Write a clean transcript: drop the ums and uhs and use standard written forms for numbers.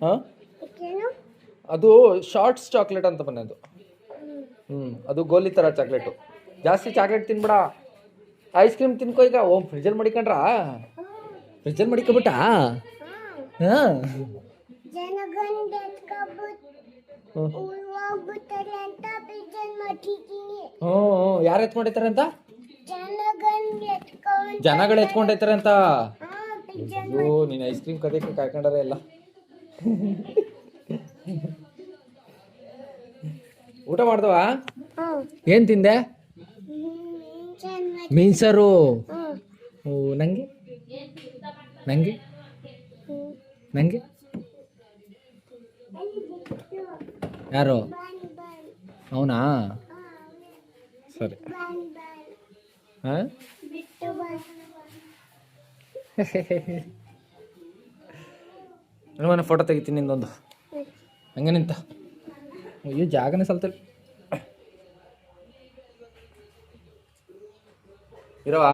ಹಾಂ, ಅದು shorts chocolate ಅಂತ ಬನ್ನೋದು. ಅದು ಗೋಲಿ ಥರ ಚಾಕ್ಲೇಟು. ಜಾಸ್ತಿ ಚಾಕ್ಲೇಟ್ ತಿನ್ಬೇಡ. ಐಸ್ ಕ್ರೀಮ್ ತಿನ್ಕೋ ಈಗ. ಓಮ್ ಫ್ರಿಜ್ಜಲ್ಲಿ ಮಡಿಕೊಂಡ್ರಾ? ಫ್ರಿಜ್ಜಲ್ಲಿ ಮಡಿಕೊಬಿಟ್ಟಾ? ಹಾಂ, ಹ್ಞೂ ಯಾರು ಎತ್ಕೊಂಡಿರ್ತಾರೆ ಅಂತ? ಜನಗಳು ಎತ್ಕೊಂಡಿರ್ತಾರೆ ಅಂತ. ಅಯ್ಯೋ, ನೀನು ಐಸ್ ಕ್ರೀಮ್ ಕದಕ್ಕೆ ಕಾಯ್ಕೊಂಡಾರೆ ಎಲ್ಲ. ಊಟ ಮಾಡ್ದವ? ಏನು ತಿಂದೆ? ಮೀನ್ ಸಾರು. ಓ, ನಂಗೆ ನಂಗೆ ನಂಗೆ ಯಾರು? ಅವನಾ? ಸರಿ. ಹಾಂ, ನಾನು ಫೋಟೋ ತೆಗಿತೀನಿ ನಿಂದೊಂದು. ಹಂಗೆ ನಿಂತ. ಅಯ್ಯೋ, ಜಾಗನೇ ಸ್ವಲ್ಪ ಇರೋ.